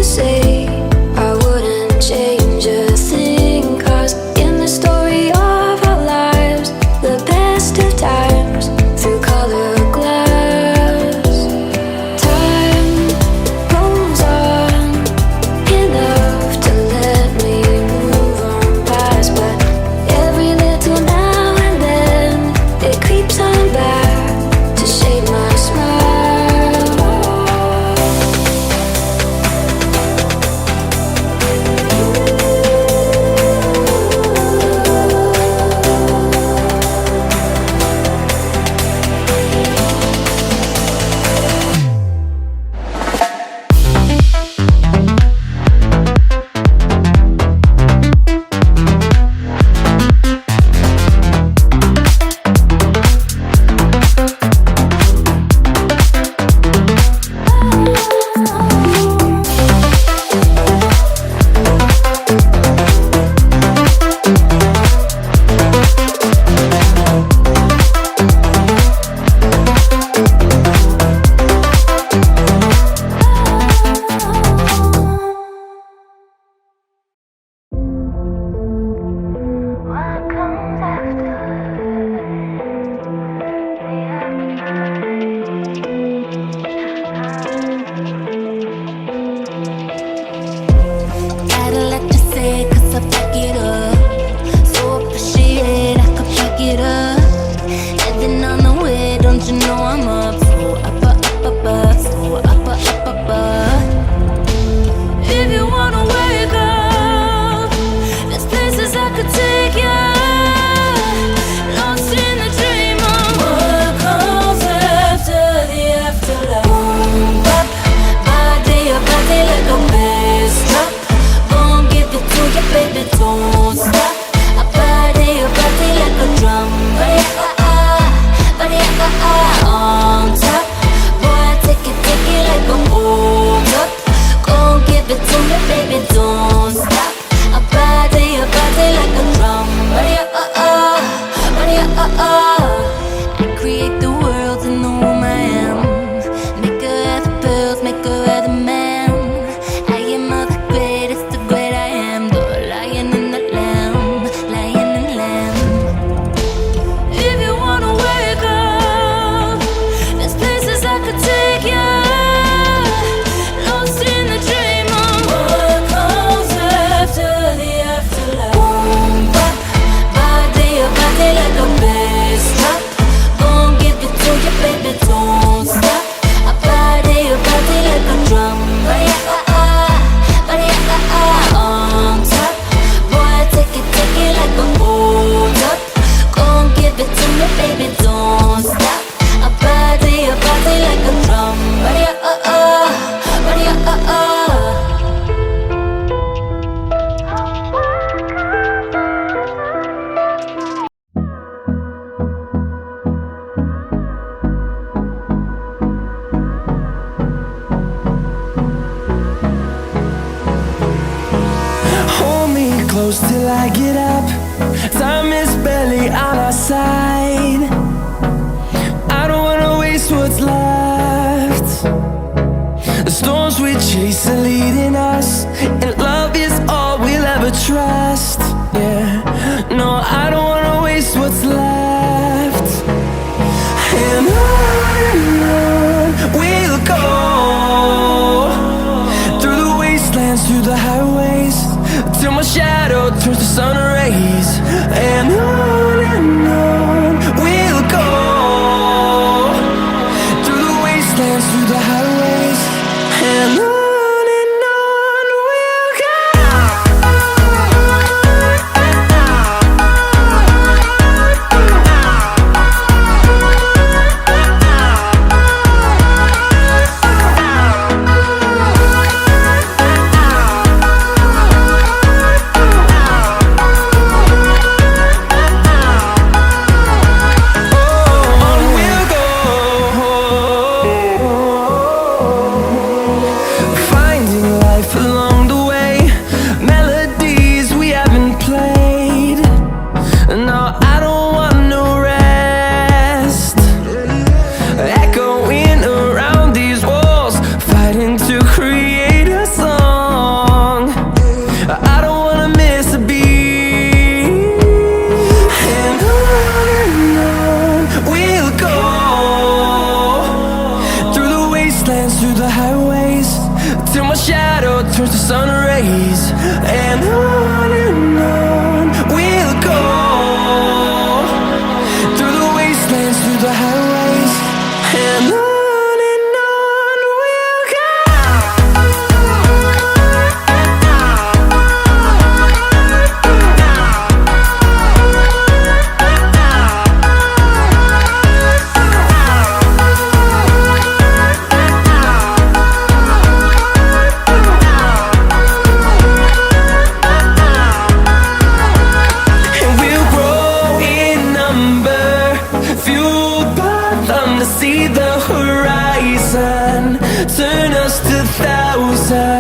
say I wouldn't change a thing, 'cause in the story of our lives, the best of times through color glass, time rolls on enough to let me move on past. But every little now and then it creeps on back to shade my smile. Gotta let you say it 'cause I back it up. So appreciate I could back it up. Heading on the way, don't you know I'm up? So up, so up. If you wanna wake up, there's places I could take you. Lost in the dream of what comes after the afterlife. Boom, bop, body like a bass drop. Gon' give it to you, baby, don't stop. I body like a drum. Body on top. Boy, take it like a hold up. Gon' give it to me, baby, don't stop. I body like a drum. Body I create the world in the womb I am. Make her have the pearls, make her have the man. I am all the greatest, the great I am. The lion and the lamb, lion and lamb. If you wanna wake up, there's places I could take you. Lost in the dream of what comes after the afterlife. Boom, bop, body like a bass drop. Gon' give it to you, baby, don't stop. I body like a drum. Body on top. Boy, take it like a hold up. Gon' give it to me, baby, don't stop. I body like a drum. Body Hold me close till I get up. Time is barely on our side. I don't wanna waste what's left. The storms we chase are leading us, and love is all we'll ever trust. Yeah, no, I don't wanna waste what's left. And on we'll go, through the wastelands, through the highways, till my shadow turns to sun rays. And on we'll go, through the wastelands, through the highways. And on we'll go. Our shadow turns to sun rays, and on we'll go, through the wastelands, through the highways, and on we'll go. And we'll grow in number, fueled by them to see the horizon, turn us to thousands.